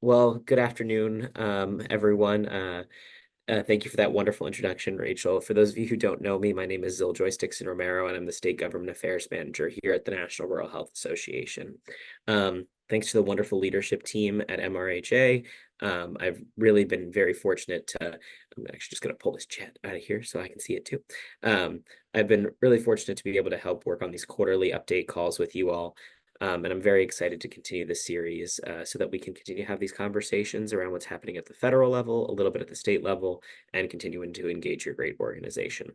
Well, good afternoon, everyone. Thank you for that wonderful introduction, Rachel. For those of you who don't know me, my name is Ziljoy Dixon Romero, and I'm the State Government Affairs Manager here at the National Rural Health Association. Thanks to the wonderful leadership team at NRHA, I've really been very fortunate to, I'm actually just going to pull this chat out of here so I can see it too. I've been really fortunate to be able to help work on these quarterly update calls with you all. And I'm very excited to continue this series so that we can continue to have these conversations around what's happening at the federal level, a little bit at the state level, and continuing to engage your great organization.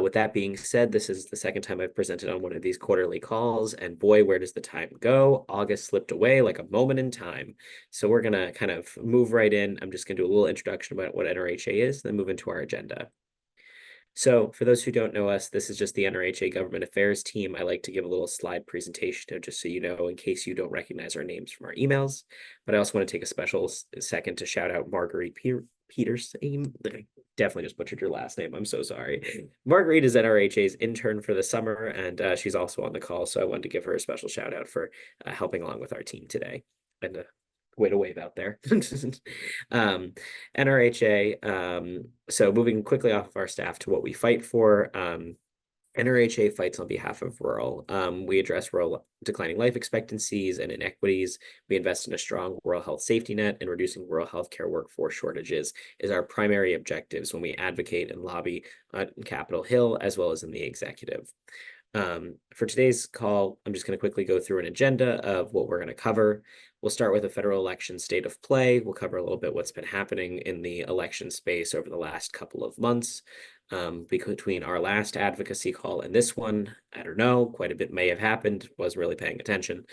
With that being said, this is the second time I've presented on one of these quarterly calls, and boy, where does the time go? August slipped away like a moment in time. So we're going to kind of move right in. I'm just going to do a little introduction about what NRHA is, then move into our agenda. So for those who don't know us, this is just the NRHA Government Affairs team. I like to give a little slide presentation just so you know, in case you don't recognize our names from our emails. But I also want to take a special second to shout out Marguerite Peters. Definitely just butchered your last name. I'm so sorry. Marguerite is NRHA's intern for the summer, and she's also on the call. So I wanted to give her a special shout out for helping along with our team today. And way to wave out there. NRHA, so moving quickly off of our staff to what we fight for. NRHA fights on behalf of rural. We address rural declining life expectancies and inequities. We invest in a strong rural health safety net, and reducing rural healthcare workforce shortages is our primary objectives when we advocate and lobby on Capitol Hill, as well as in the executive. For today's call, I'm just going to quickly go through an agenda of what we're going to cover. We'll start with a federal election state of play. We'll cover a little bit what's been happening in the election space over the last couple of months. Between our last advocacy call and this one, I don't know, quite a bit may have happened, wasn't really paying attention.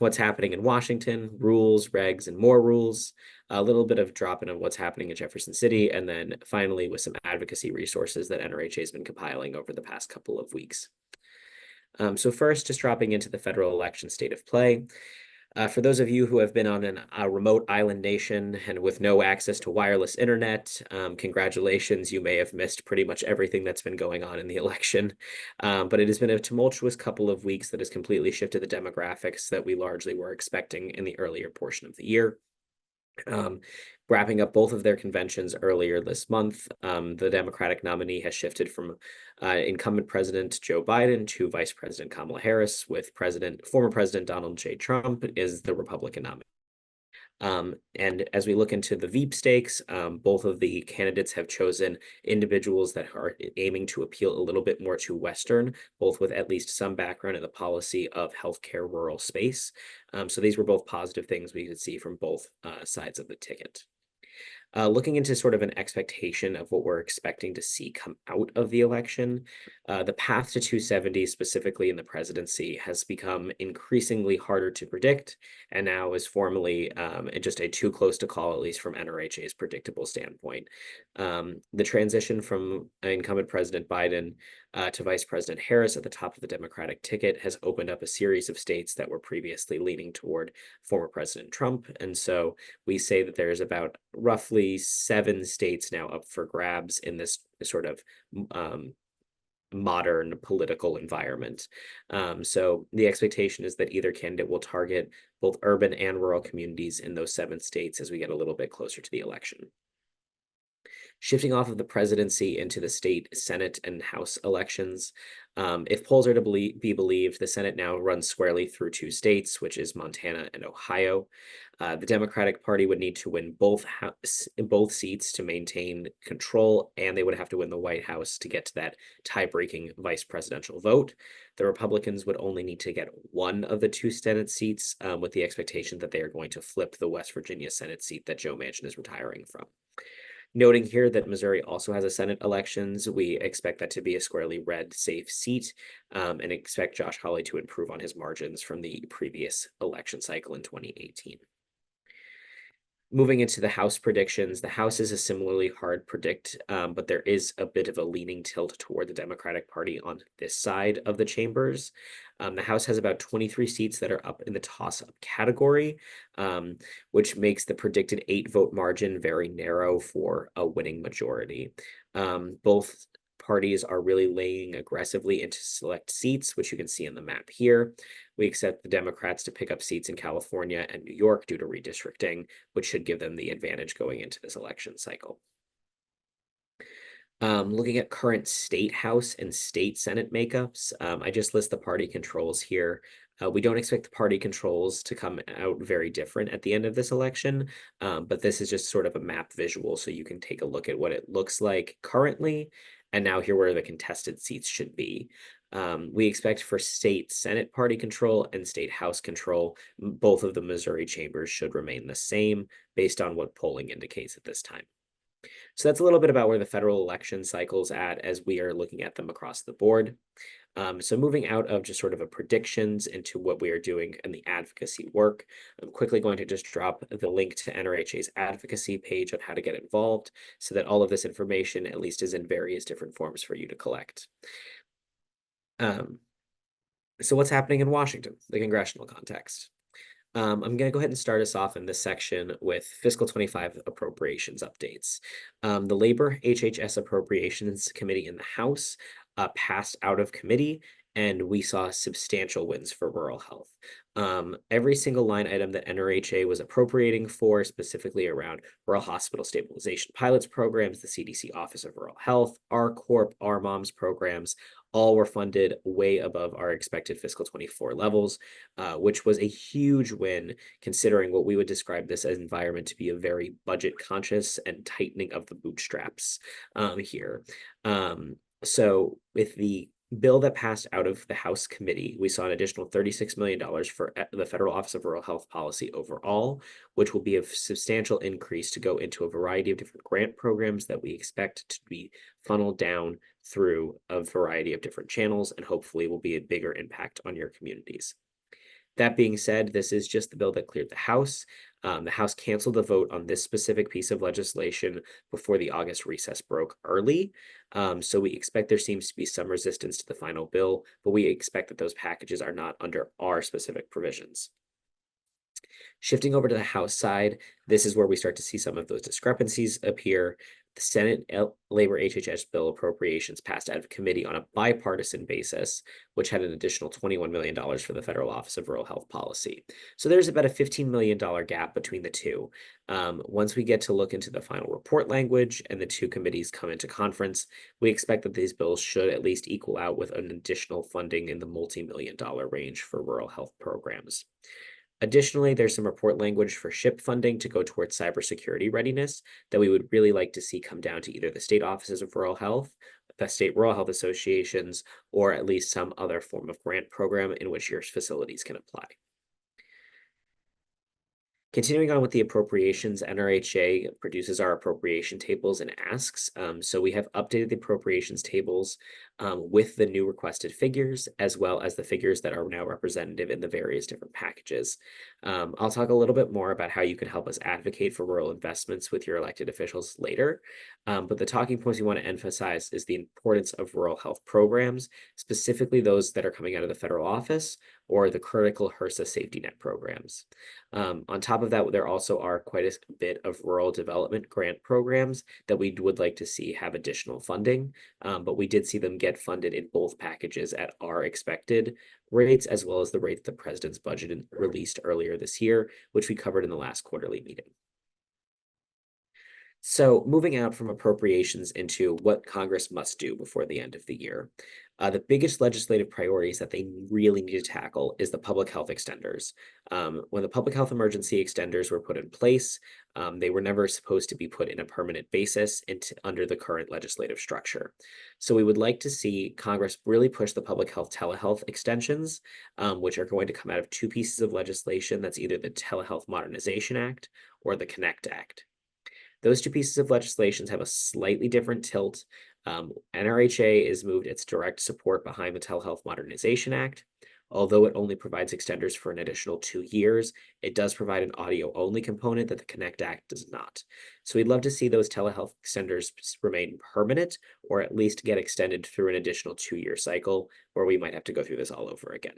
What's happening in Washington, rules, regs, and more rules, a little bit of drop-in of what's happening in Jefferson City, and then finally with some advocacy resources that NRHA has been compiling over the past couple of weeks. So first, just dropping into the federal election state of play. For those of you who have been on a remote island nation and with no access to wireless internet, congratulations, you may have missed pretty much everything that's been going on in the election. But it has been a tumultuous couple of weeks that has completely shifted the demographics that we largely were expecting in the earlier portion of the year. Wrapping up both of their conventions earlier this month, the Democratic nominee has shifted from incumbent President Joe Biden to Vice President Kamala Harris, with former President Donald J. Trump is the Republican nominee. And as we look into the Veep stakes, both of the candidates have chosen individuals that are aiming to appeal a little bit more to Western, both with at least some background in the policy of healthcare rural space. So these were both positive things we could see from both sides of the ticket. Looking into sort of an expectation of what we're expecting to see come out of the election, the path to 270, specifically in the presidency, has become increasingly harder to predict, and now is formally just a too close to call, at least from NRHA's predictable standpoint. The transition from incumbent President Biden to Vice President Harris at the top of the Democratic ticket has opened up a series of states that were previously leaning toward former President Trump. And so we say that there's about roughly 7 states now up for grabs in this sort of modern political environment. So the expectation is that either candidate will target both urban and rural communities in those 7 states as we get a little bit closer to the election. Shifting off of the presidency into the state Senate and House elections, if polls are to be believed, the Senate now runs squarely through 2 states, which is Montana and Ohio. The Democratic Party would need to win both seats to maintain control, and they would have to win the White House to get to that tie-breaking vice presidential vote. The Republicans would only need to get one of the 2 Senate seats, with the expectation that they are going to flip the West Virginia Senate seat that Joe Manchin is retiring from. Noting here that Missouri also has a Senate elections, we expect that to be a squarely red, safe seat, and expect Josh Hawley to improve on his margins from the previous election cycle in 2018. Moving into the House predictions, the House is a similarly hard predict, but there is a bit of a leaning tilt toward the Democratic Party on this side of the chambers. The House has about 23 seats that are up in the toss-up category, which makes the predicted 8-vote margin very narrow for a winning majority. Both parties are really laying aggressively into select seats, which you can see in the map here. We expect the Democrats to pick up seats in California and New York due to redistricting, which should give them the advantage going into this election cycle. Looking at current state House and state Senate makeups, I just list the party controls here. We don't expect the party controls to come out very different at the end of this election, but this is just sort of a map visual so you can take a look at what it looks like currently, and now here where the contested seats should be. We expect for state Senate party control and state House control, both of the Missouri chambers should remain the same based on what polling indicates at this time. So that's a little bit about where the federal election cycle's at as we are looking at them across the board. So moving out of just sort of a predictions into what we are doing in the advocacy work, I'm quickly going to just drop the link to NRHA's advocacy page on how to get involved so that all of this information at least is in various different forms for you to collect. So what's happening in Washington, the congressional context? I'm going to go ahead and start us off in this section with fiscal 25 appropriations updates. The Labor HHS Appropriations Committee in the House passed out of committee, and we saw substantial wins for rural health. Every single line item that NRHA was appropriating for, specifically around rural hospital stabilization pilots programs, the CDC Office of Rural Health, our Corp, our Moms programs, all were funded way above our expected fiscal 24 levels, which was a huge win considering what we would describe this as environment to be a very budget conscious and tightening of the bootstraps here. So with the bill that passed out of the House committee, we saw an additional $36 million for the Federal Office of Rural Health Policy overall, which will be a substantial increase to go into a variety of different grant programs that we expect to be funneled down through a variety of different channels and hopefully will be a bigger impact on your communities. That being said, this is just the bill that cleared the House. The House canceled the vote on this specific piece of legislation before the August recess broke early. So we expect there seems to be some resistance to the final bill, but we expect that those packages are not under our specific provisions. Shifting over to the House side, this is where we start to see some of those discrepancies appear. The Senate Labor HHS bill appropriations passed out of committee on a bipartisan basis, which had an additional $21 million for the Federal Office of Rural Health Policy. So there's about a $15 million gap between the two. Once we get to look into the final report language and the two committees come into conference, we expect that these bills should at least equal out with an additional funding in the multi-million-dollar range for rural health programs. Additionally, there's some report language for SHIP funding to go towards cybersecurity readiness that we would really like to see come down to either the state offices of rural health, the state rural health associations, or at least some other form of grant program in which your facilities can apply. Continuing on with the appropriations, NRHA produces our appropriation tables and asks. So we have updated the appropriations tables with the new requested figures, as well as the figures that are now representative in the various different packages. I'll talk a little bit more about how you can help us advocate for rural investments with your elected officials later. But the talking points we want to emphasize is the importance of rural health programs, specifically those that are coming out of the federal office or the critical HRSA safety net programs. On top of that, there also are quite a bit of rural development grant programs that we would like to see have additional funding, but we did see them get funded in both packages at our expected rates, as well as the rate that the president's budget released earlier this year, which we covered in the last quarterly meeting. So moving out from appropriations into what Congress must do before the end of the year. The biggest legislative priorities that they really need to tackle is the public health extenders. When the public health emergency extenders were put in place, they were never supposed to be put in a permanent basis under the current legislative structure. So we would like to see Congress really push the public health telehealth extensions, which are going to come out of two pieces of legislation. That's either the Telehealth Modernization Act or the Connect Act. Those two pieces of legislation have a slightly different tilt. NRHA has moved its direct support behind the Telehealth Modernization Act. Although it only provides extenders for an additional 2 years, it does provide an audio-only component that the Connect Act does not. So we'd love to see those telehealth extenders remain permanent, or at least get extended through an additional 2-year cycle, where we might have to go through this all over again.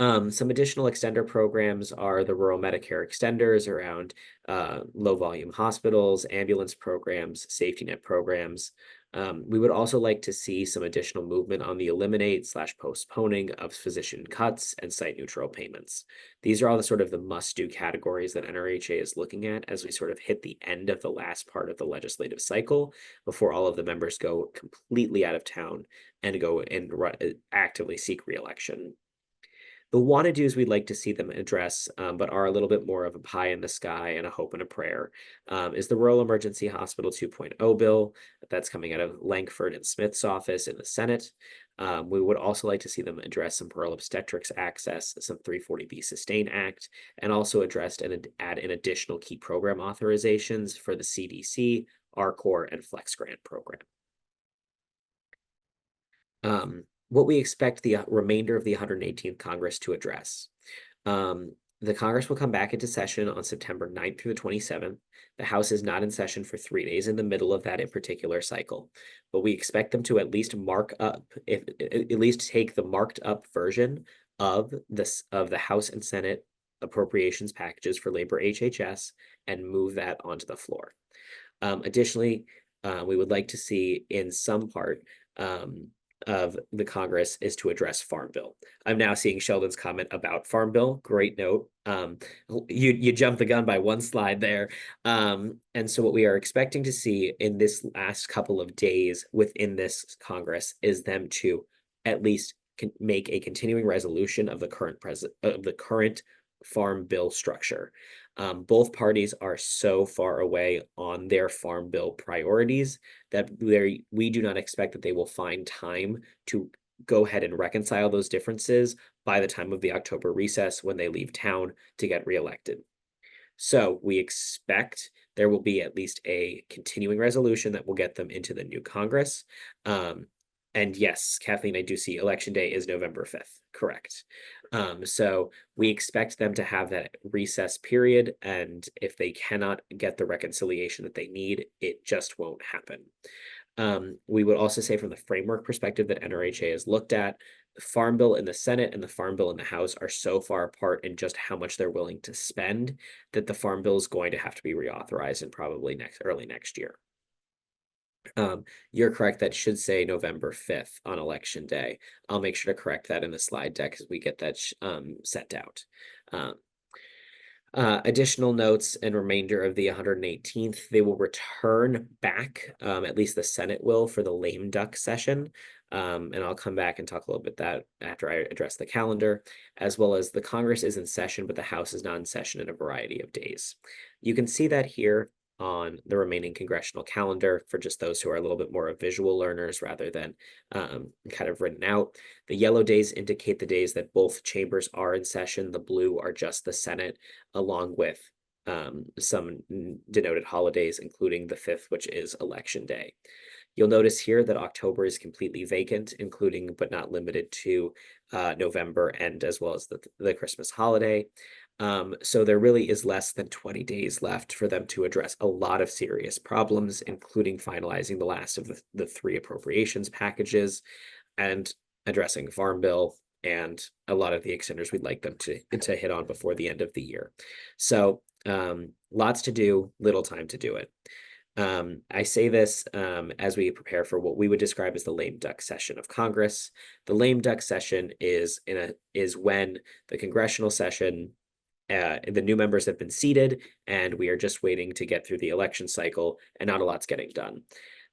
Some additional extender programs are the rural Medicare extenders around low volume hospitals, ambulance programs, safety net programs. We would also like to see some additional movement on the eliminate/postponing of physician cuts and site neutral payments. These are all the sort of the must-do categories that NRHA is looking at as we sort of hit the end of the last part of the legislative cycle before all of the members go completely out of town and go and actively seek re-election. The wanna-dos we'd like to see them address, but are a little bit more of a pie in the sky and a hope and a prayer, is the Rural Emergency Hospital 2.0 bill that's coming out of Langford and Smith's office in the Senate. We would also like to see them address some rural obstetrics access, some 340B Sustain Act, and also addressed and add in additional key program authorizations for the CDC, RCOR, and Flex Grant program. What we expect the remainder of the 118th Congress to address. The Congress will come back into session on September 9th through the 27th. The House is not in session for 3 days in the middle of that in particular cycle, but we expect them to at least mark up, at least take the marked up version of the House and Senate appropriations packages for labor HHS and move that onto the floor. Additionally, we would like to see in some part of the Congress is to address Farm Bill. I'm now seeing Sheldon's comment about Farm Bill. Great note. You jumped the gun by one slide there. And so what we are expecting to see in this last couple of days within this Congress is them to at least make a continuing resolution of the current Farm Bill structure. Both parties are so far away on their Farm Bill priorities that we do not expect that they will find time to go ahead and reconcile those differences by the time of the October recess when they leave town to get reelected. So we expect there will be at least a continuing resolution that will get them into the new Congress. And yes, Kathleen, I do see election day is November 5th, correct. So we expect them to have that recess period, and if they cannot get the reconciliation that they need, it just won't happen. We would also say from the framework perspective that NRHA has looked at, the Farm Bill in the Senate and the Farm Bill in the House are so far apart in just how much they're willing to spend that the Farm Bill is going to have to be reauthorized in probably early next year. You're correct. That should say November 5th on election day. I'll make sure to correct that in the slide deck as we get that sent out. Additional notes and remainder of the 118th, they will return back, at least the Senate will, for the lame duck session. And I'll come back and talk a little bit that after I address the calendar, as well as the Congress is in session, but the House is not in session in a variety of days. You can see that here on the remaining congressional calendar for just those who are a little bit more of visual learners rather than kind of written out. The yellow days indicate the days that both chambers are in session. The blue are just the Senate, along with some denoted holidays, including the 5th, which is Election Day. You'll notice here that October is completely vacant, including but not limited to November and as well as the Christmas holiday. So there really is less than 20 days left for them to address a lot of serious problems, including finalizing the last of the 3 appropriations packages and addressing Farm Bill and a lot of the extenders we'd like them to hit on before the end of the year. So lots to do, little time to do it. I say this as we prepare for what we would describe as the lame duck session of Congress. The lame duck session is when the congressional session the new members have been seated and we are just waiting to get through the election cycle and not a lot's getting done.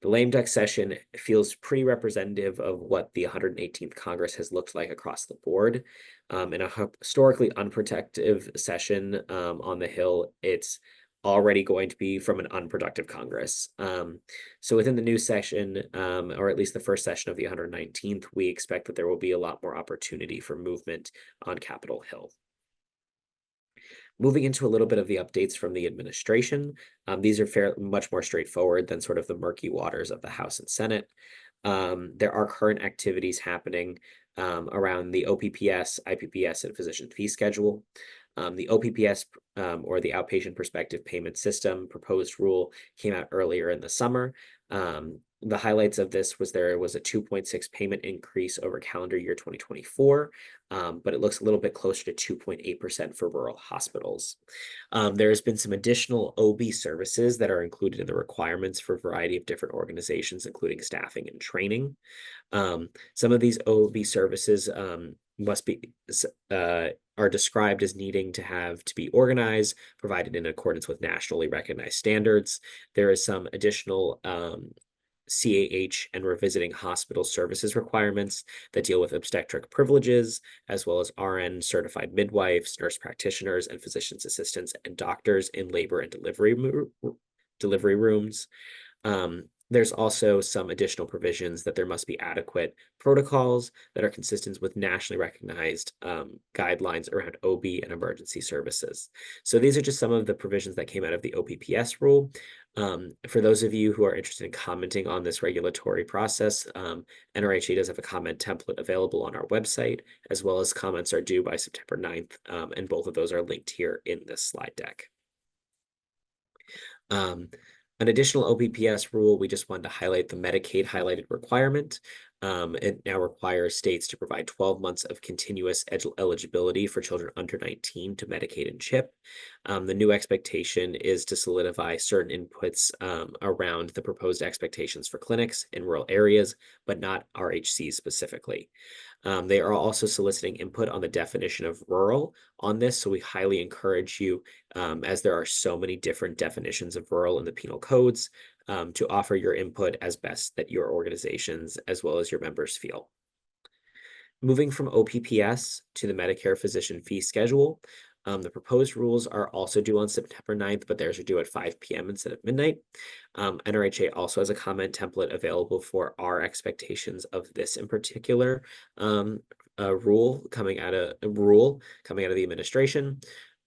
The lame duck session feels pretty representative of what the 118th Congress has looked like across the board. In a historically unprotective session on the Hill, it's already going to be from an unproductive Congress. So within the new session, or at least the first session of the 119th, we expect that there will be a lot more opportunity for movement on Capitol Hill. Moving into a little bit of the updates from the administration, these are much more straightforward than sort of the murky waters of the House and Senate. There are current activities happening around the OPPS, IPPS, and physician fee schedule. The OPPS, or the Outpatient Prospective Payment System proposed rule came out earlier in the summer. the highlights of this was there was a 2.6 payment increase over calendar year 2024, but it looks a little bit closer to 2.8% for rural hospitals. There has been some additional OB services that are included in the requirements for a variety of different organizations, including staffing and training. Some of these OB services must be are described as needing to be organized, provided in accordance with nationally recognized standards. There is some additional CAH and revisiting hospital services requirements that deal with obstetric privileges, as well as RN certified midwives, nurse practitioners, and physician's assistants and doctors in labor and delivery rooms. There's also some additional provisions that there must be adequate protocols that are consistent with nationally recognized guidelines around OB and emergency services. So these are just some of the provisions that came out of the OPPS rule. For those of you who are interested in commenting on this regulatory process, NRHA does have a comment template available on our website, as well as comments are due by September 9th, and both of those are linked here in this slide deck. An additional OPPS rule, we just wanted to highlight the Medicaid highlighted requirement. It now requires states to provide 12 months of continuous eligibility for children under 19 to Medicaid and CHIP. The new expectation is to solidify certain inputs around the proposed expectations for clinics in rural areas, but not RHCs specifically. They are also soliciting input on the definition of rural on this, so we highly encourage you, as there are so many different definitions of rural in the penal codes, to offer your input as best that your organizations as well as your members feel. Moving from OPPS to the Medicare physician fee schedule, the proposed rules are also due on September 9th, but theirs are due at 5 p.m. instead of midnight. NRHA also has a comment template available for our expectations of this in particular rule coming out of the administration.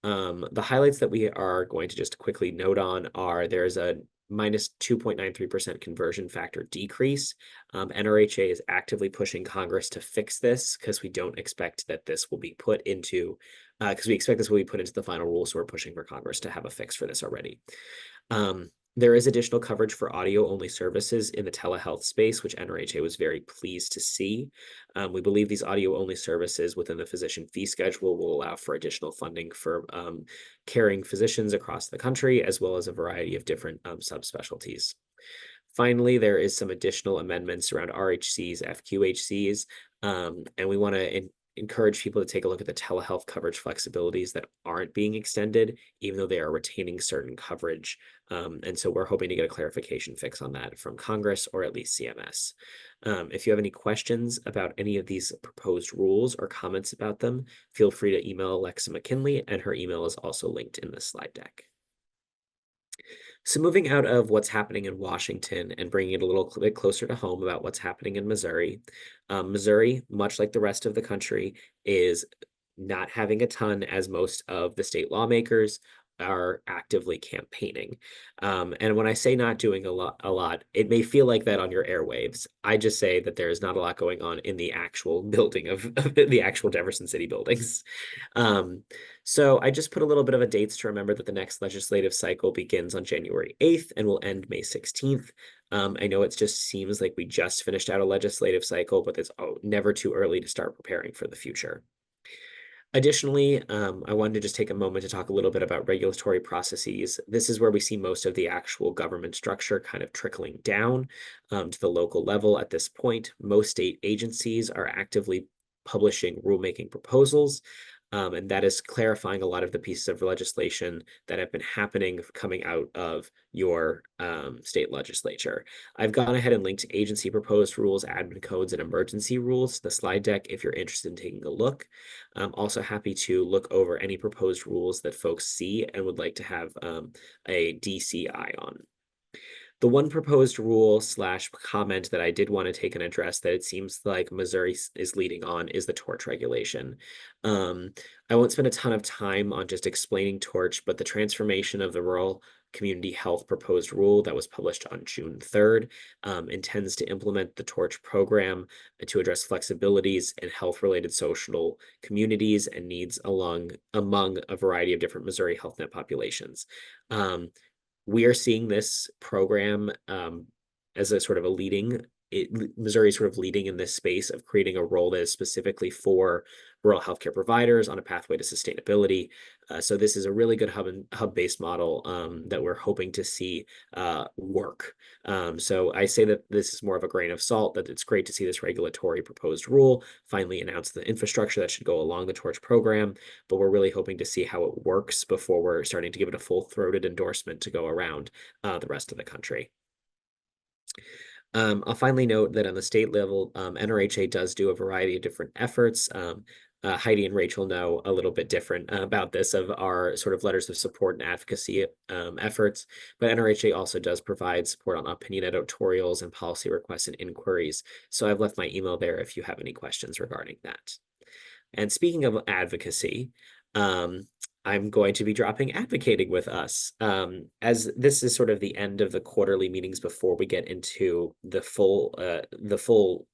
The highlights that we are going to just quickly note on are there's a minus 2.93% conversion factor decrease. NRHA is actively pushing Congress to fix this because we don't expect that this will be put into, because we expect this will be put into the final rule, so we're pushing for Congress to have a fix for this already. There is additional coverage for audio-only services in the telehealth space, which NRHA was very pleased to see. We believe these audio-only services within the physician fee schedule will allow for additional funding for caring physicians across the country, as well as a variety of different subspecialties. Finally, there is some additional amendments around RHCs, FQHCs, and we want to encourage people to take a look at the telehealth coverage flexibilities that aren't being extended, even though they are retaining certain coverage. And so we're hoping to get a clarification fix on that from Congress or at least CMS. If you have any questions about any of these proposed rules or comments about them, feel free to email Alexa McKinley, and her email is also linked in this slide deck. So moving out of what's happening in Washington and bringing it a little bit closer to home about what's happening in Missouri. Missouri, much like the rest of the country, is not having a ton, as most of the state lawmakers are actively campaigning. And when I say not doing a lot, it may feel like that on your airwaves. I just say that there is not a lot going on in the actual building of the actual Jefferson City buildings. So I just put a little bit of a dates to remember that the next legislative cycle begins on January 8th and will end May 16th. I know it just seems like we just finished out a legislative cycle, but it's never too early to start preparing for the future. Additionally, I wanted to just take a moment to talk a little bit about regulatory processes. This is where we see most of the actual government structure kind of trickling down to the local level at this point. Most state agencies are actively publishing rulemaking proposals, and that is clarifying a lot of the pieces of legislation that have been happening coming out of your state legislature. I've gone ahead and linked agency proposed rules, admin codes, and emergency rules to the slide deck if you're interested in taking a look. I'm also happy to look over any proposed rules that folks see and would like to have a DCI on. The one proposed rule / comment that I did want to take and address that it seems like Missouri is leading on is the torch regulation. I won't spend a ton of time on just explaining torch, but the transformation of the rural community health proposed rule that was published on June 3rd intends to implement the torch program to address flexibilities in health-related social communities and needs among a variety of different Missouri Health Net populations. We are seeing this program as a sort of a Missouri is sort of leading in this space of creating a role that is specifically for rural healthcare providers on a pathway to sustainability. So this is a really good hub-based model that we're hoping to see work. So I say that this is more of a grain of salt, that it's great to see this regulatory proposed rule finally announce the infrastructure that should go along the Torch program, but we're really hoping to see how it works before we're starting to give it a full-throated endorsement to go around the rest of the country. I'll finally note that on the state level, NRHA does do a variety of different efforts. Heidi and Rachel know a little bit different about this, of our sort of letters of support and advocacy efforts, but NRHA also does provide support on opinion editorials and policy requests and inquiries. So I've left my email there if you have any questions regarding that. And speaking of advocacy, I'm going to be dropping advocating with us, as this is sort of the end of the quarterly meetings before we get into the full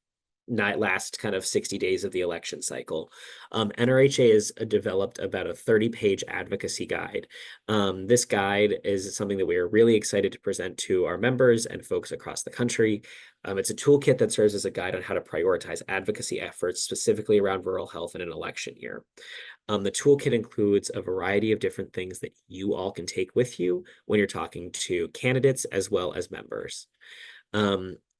last kind of 60 days of the election cycle. NRHA has developed about a 30-page advocacy guide. This guide is something that we are really excited to present to our members and folks across the country. It's a toolkit that serves as a guide on how to prioritize advocacy efforts, specifically around rural health in an election year. The toolkit includes a variety of different things that you all can take with you when you're talking to candidates as well as members.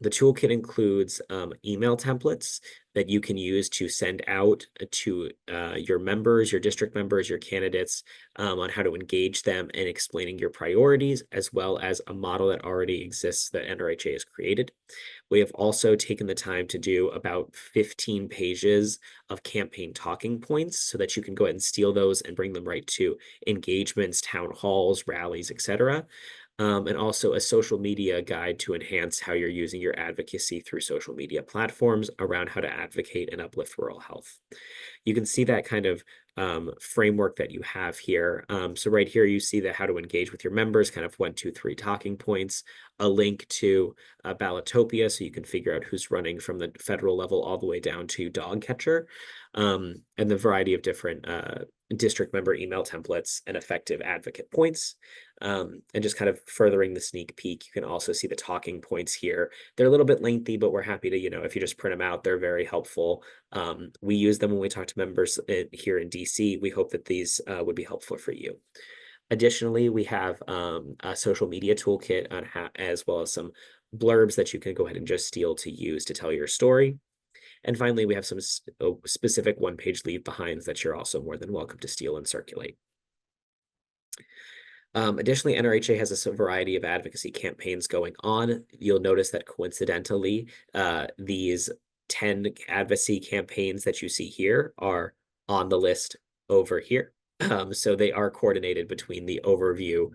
The toolkit includes email templates that you can use to send out to your members, your district members, your candidates, on how to engage them in explaining your priorities, as well as a model that already exists that NRHA has created. We have also taken the time to do about 15 pages of campaign talking points so that you can go ahead and steal those and bring them right to engagements, town halls, rallies, etc. And also a social media guide to enhance how you're using your advocacy through social media platforms around how to advocate and uplift rural health. You can see that kind of framework that you have here. So right here, you see the how to engage with your members, kind of 1, 2, 3 talking points, a link to Ballotopia, so you can figure out who's running from the federal level all the way down to dog catcher, and the variety of different district member email templates and effective advocate points. And just kind of furthering the sneak peek, you can also see the talking points here. They're a little bit lengthy, but we're happy to, if you just print them out, they're very helpful. We use them when we talk to members here in DC. We hope that these would be helpful for you. Additionally, we have a social media toolkit on as well as some blurbs that you can go ahead and just steal to use to tell your story. And finally, we have some specific one-page leave behinds that you're also more than welcome to steal and circulate. Additionally, NRHA has a variety of advocacy campaigns going on. You'll notice that coincidentally, these 10 advocacy campaigns that you see here are on the list over here. So they are coordinated between the overview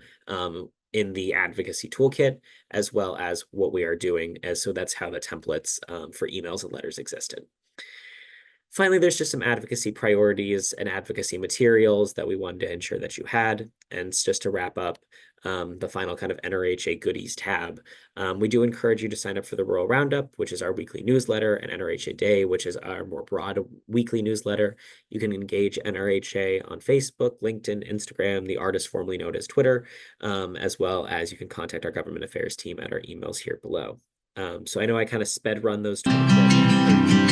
in the advocacy toolkit, as well as what we are doing. So that's how the templates for emails and letters existed. Finally, there's just some advocacy priorities and advocacy materials that we wanted to ensure that you had. And just to wrap up, the final kind of NRHA goodies tab. We do encourage you to sign up for the Rural Roundup, which is our weekly newsletter, and NRHA Day, which is our more broad weekly newsletter. You can engage NRHA on Facebook, LinkedIn, Instagram, the artist formerly known as Twitter, as well as you can contact our government affairs team at our emails here below. So I know I kind of sped run those 12